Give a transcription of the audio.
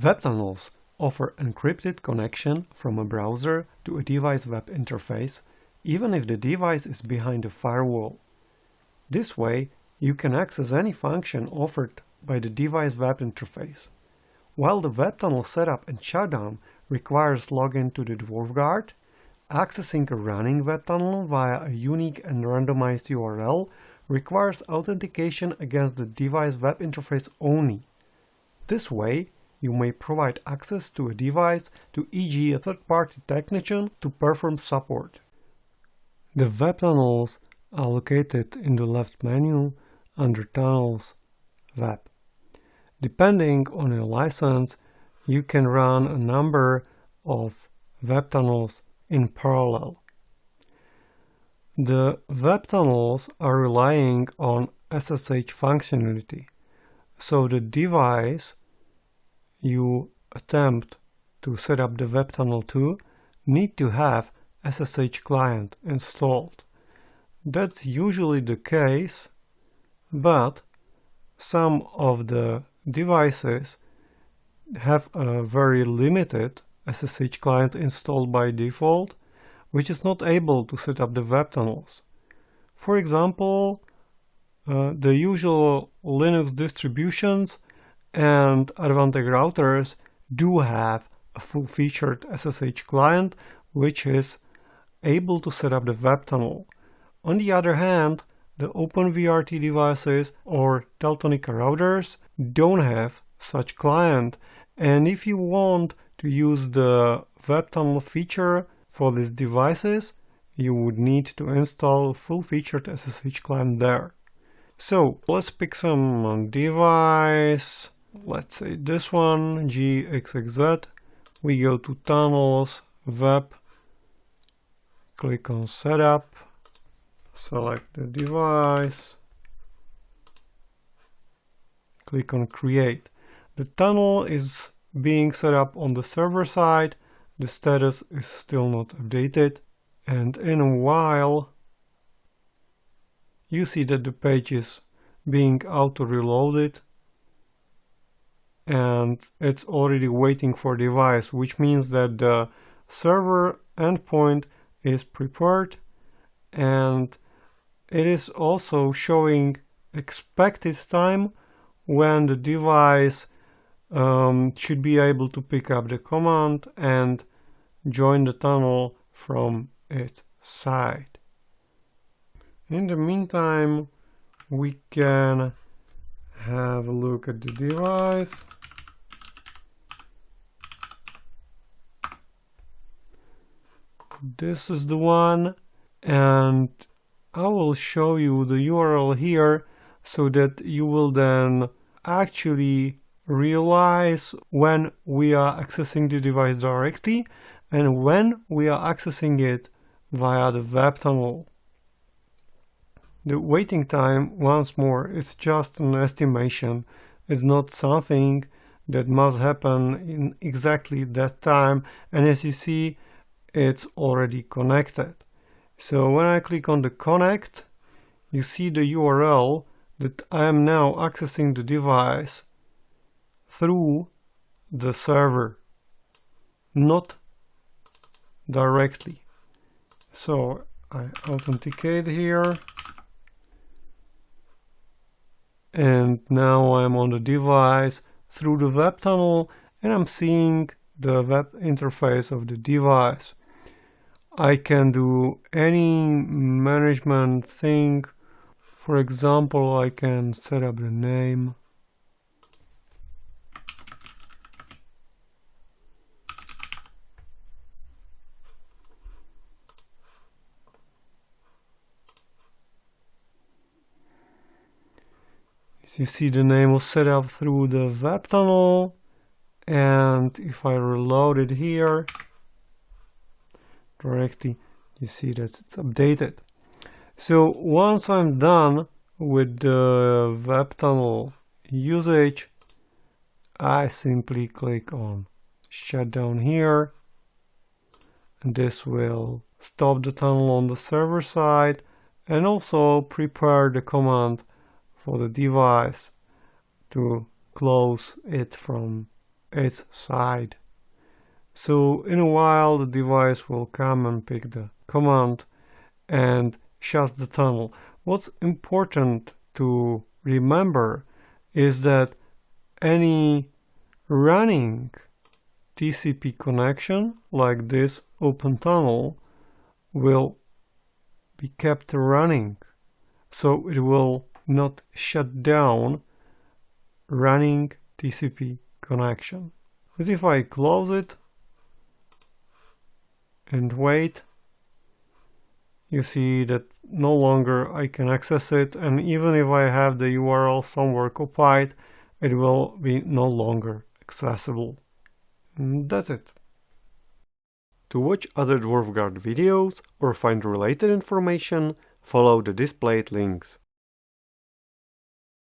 Webtunnels offer encrypted connection from a browser to a device web interface, even if the device is behind a firewall. This way, you can access any function offered by the device web interface. While the Webtunnel setup and shutdown requires login to the Dwarfguard, accessing a running Webtunnel via a unique and randomized URL requires authentication against the device web interface only. This way, you may provide access to a device to e.g. a third-party technician to perform support. The Webtunnels are located in the left menu under Tunnels, Web. Depending on your license, you can run a number of Webtunnels in parallel. The Webtunnels are relying on SSH functionality, so the device you attempt to set up the Webtunnel to need to have SSH client installed. That's usually the case, but some of the devices have a very limited SSH client installed by default, which is not able to set up the Webtunnels. For example, the usual Linux distributions and Advantage routers do have a full-featured SSH client, which is able to set up the Webtunnel. On the other hand, the OpenVRT devices or Teltonika routers don't have such client, and if you want to use the Webtunnel feature for these devices, you would need to install a full-featured SSH client there. So let's pick some device, let's say this one, GXXZ. We go to Tunnels, Web, click on Setup, select the device, click on Create. The tunnel is being set up on the server side, the status is still not updated, and in a while you see that the page is being auto-reloaded and it's already waiting for device, which means that the server endpoint is prepared and it is also showing expected time when the device should be able to pick up the command and join the tunnel from its side. In the meantime, we can have a look at the device. This is the one, and I will show you the URL here so that you will then actually realize when we are accessing the device directly and when we are accessing it via the Webtunnel. The waiting time, once more, is just an estimation. It's not something that must happen in exactly that time, and as you see, it's already connected. So when I click on the connect, you see the URL that I am now accessing the device through the server, not directly. So I authenticate here, and now I'm on the device through the Webtunnel and I'm seeing the web interface of the device. I can do any management thing. For example, I can set up the name. As you see, the name was set up through the Webtunnel, and if I reload it here directly, you see that it's updated. So once I'm done with the Webtunnel usage, I simply click on Shutdown here, and this will stop the tunnel on the server side and also prepare the command for the device to close it from its side. So in a while the device will come and pick the command and shut the tunnel. What's important to remember is that any running TCP connection like this open tunnel will be kept running, so it will not shut down running TCP connection. But if I close it and wait, you see that no longer I can access it, and even if I have the URL somewhere copied, it will be no longer accessible. And that's it. To watch other Dwarfguard videos or find related information, follow the displayed links.